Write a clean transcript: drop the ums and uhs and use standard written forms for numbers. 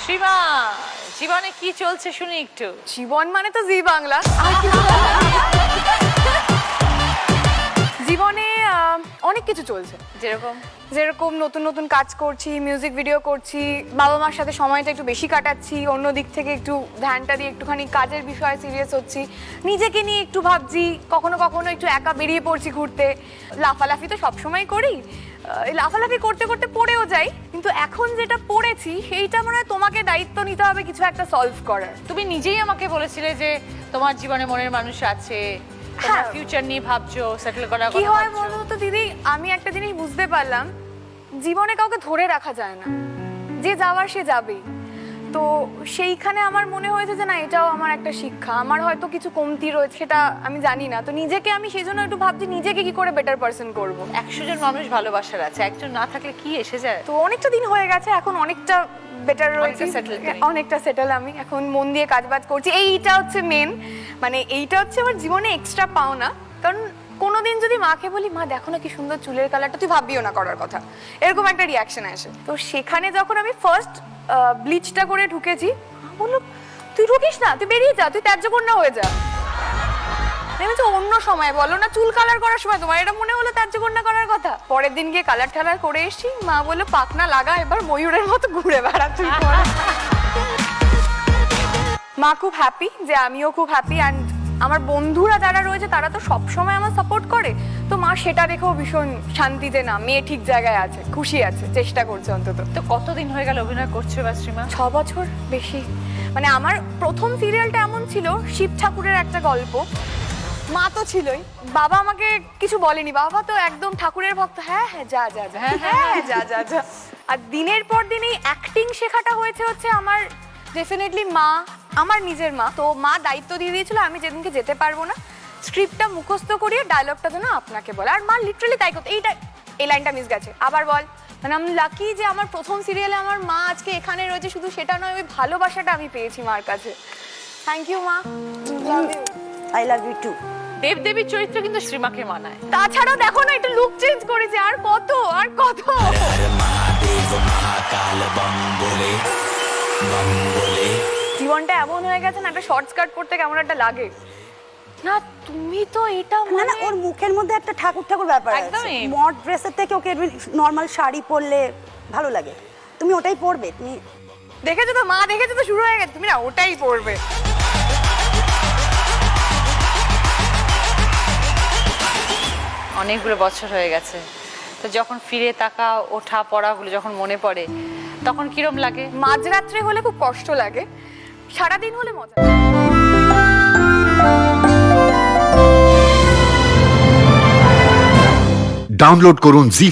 শ্রীমা, জীবনে কি চলছে শুনি একটু। জীবন মানে তো জি বাংলা। জীবনে অনেক কিছু চলছে, যেরকম নতুন নতুন কাজ করছি, মিউজিক ভিডিও করছি, বাবা মার সাথে সময়টা একটু বেশি কাটাচ্ছি, অন্য দিক থেকে একটু ধ্যানটা দিয়ে একটুখানি কাজের বিষয়ে সিরিয়াস হচ্ছি, নিজেকে নিয়ে একটু ভাবছি, কখনো কখনো একটু একা বেরিয়ে পড়ছি ঘুরতে। লাফালাফি তো সবসময় করি, লাফালাফি করতে করতে পড়েও যাই, কিন্তু এখন যেটা পড়েছি সেইটা মনে হয় তোমাকে দায়িত্ব নিতে হবে কিছু একটা সলভ করার। তুমি নিজেই আমাকে বলেছিলে যে তোমার জীবনে মনের মানুষ আছে, তোমার ফিউচার নিয়ে ভাবছো, সেটেল করার কথা। কি হয় বলো তো দিদি, আমি একটা জিনিস বুঝতে পারলাম, জীবনে কাউকে ধরে রাখা যায় না, যে যাওয়ার সে যাবেই। তো সেইখানে আমার মনে হয়েছে যে না, এটাও আমার একটা শিক্ষা। আমার হয়তো কিছু কমতি রয়েছে, সেটা আমি জানি না, তো নিজেকে আমি সেই জন্য একটু ভাবছি নিজেকে কি করে বেটার পারসন করবো। 100 জন মানুষ ভালোবাসার আছে, একজন না থাকলে কি এসে যায়। তো অনেকটা দিন হয়ে গেছে, এখন অনেকটা বেটার রয়েছে, অনেকটা সেটেল। আমি এখন মন দিয়ে কাজবাজ করছি, এইটা হচ্ছে মেন, মানে এইটা হচ্ছে আমার জীবনে এক্সট্রা পাওনা। কারণ কোনোদিন যদি মাকে বলি, মা দেখো না কি সুন্দর চুলের কালারটা, তুই ভাববিও না করার কথা, এরকম একটা রিয়াকশন আসে। তো সেখানে যখন আমি ফার্স্ট ব্লিচটা করে ঢুকেছি, বললো তুই ঢুকিস না, তুই বেরিয়ে যা, তুই ত্যায্যকন্যা হয়ে যা। ভেবেছি অন্য সময় বলো না, চুল কালার করার সময় তোমার এটা মনে হলো ত্যায্যকন্যা করার কথা। পরের দিন গিয়ে কালার ঠালার করে এসেছি, মা বললো পাকনা লাগা, এবার ময়ূরের মতো ঘুরে বেড়া তুই। মা খুব হ্যাপি যে আমিও খুব হ্যাপি, অ্যান্ড আমার বন্ধুরা যারা রয়েছে তারা তো সবসময় আমার সাপোর্ট করে, তো মা সেটা দেখেও ভীষণ শান্তিতে, না মেয়ে ঠিক জায়গায় আছে, খুশি আছে, চেষ্টা করছে অন্তত। তো কতদিন হয়ে গেল অভিনয় করছো এবার শ্রীমা? 6 বছর বেশি। মানে আমার প্রথম সিরিয়ালটা এমন ছিল, শিব ঠাকুরের একটা গল্প। মা তো ছিলই, বাবা আমাকে কিছু বলেনি, বাবা তো একদম ঠাকুরের ভক্ত, হ্যাঁ হ্যাঁ যা যা যা, হ্যাঁ যা যা যা। আর দিনের পর দিন এই অ্যাক্টিং শেখাটা হচ্ছে আমার ডেফিনেটলি মা, আমার নিজের মা। তো মা দায়িত্ব দিয়ে দিয়েছিল আমি যেদিনকে যেতে পারবো না, স্ক্রিপ্টটা মুখস্থ করিয়ে ডায়লগটা যেন আপনাকে বলে। আর মা লিটারালি তাই করতো, এই লাইনটা মিস গেছে, আবার বল। মানে আমি লাকি যে আমার প্রথম সিরিয়ালে আমার মা আজকে এখানে রয়েছে, শুধু সেটা নয়, ওই ভালোবাসাটা আমি পেয়েছি মার কাছে। থ্যাংক ইউ মা, love you. I love you too. দেবদেবীর চরিত্র কিন্তু শ্রীমাকে মানায়। তাছাড়াও দেখো না, একটু লুক চেঞ্জ করেছে, আর কত আর কত। জীবনটা এমন হয়ে গেছে না, একটা শর্ট স্কার্ট পরতে কেমন একটা লাগে না। তুমি তো এটা না না, ওর মুখের মধ্যে একটা ঠাকুর ঠাকুর ব্যাপার আছে। একদমই। মড ড্রেসের থেকে ওকে নর্মাল শাড়ি পরলে ভালো লাগে, তুমি ওটাই পরবে। তুমি দেখেছো তো, মা দেখেছো তো, শুরু হয়ে গেছে, তুমি না ওটাই পরবে। অনেকগুলো বছর হয়ে গেছে, তো যখন ফিরে তাকা ওঠা পড়াগুলো যখন মনে পড়ে, তখন কিরম লাগে? মাঝরাত্রে হলে খুব কষ্ট লাগে, সারাদিন হলে মজা। ডাউনলোড করুন জি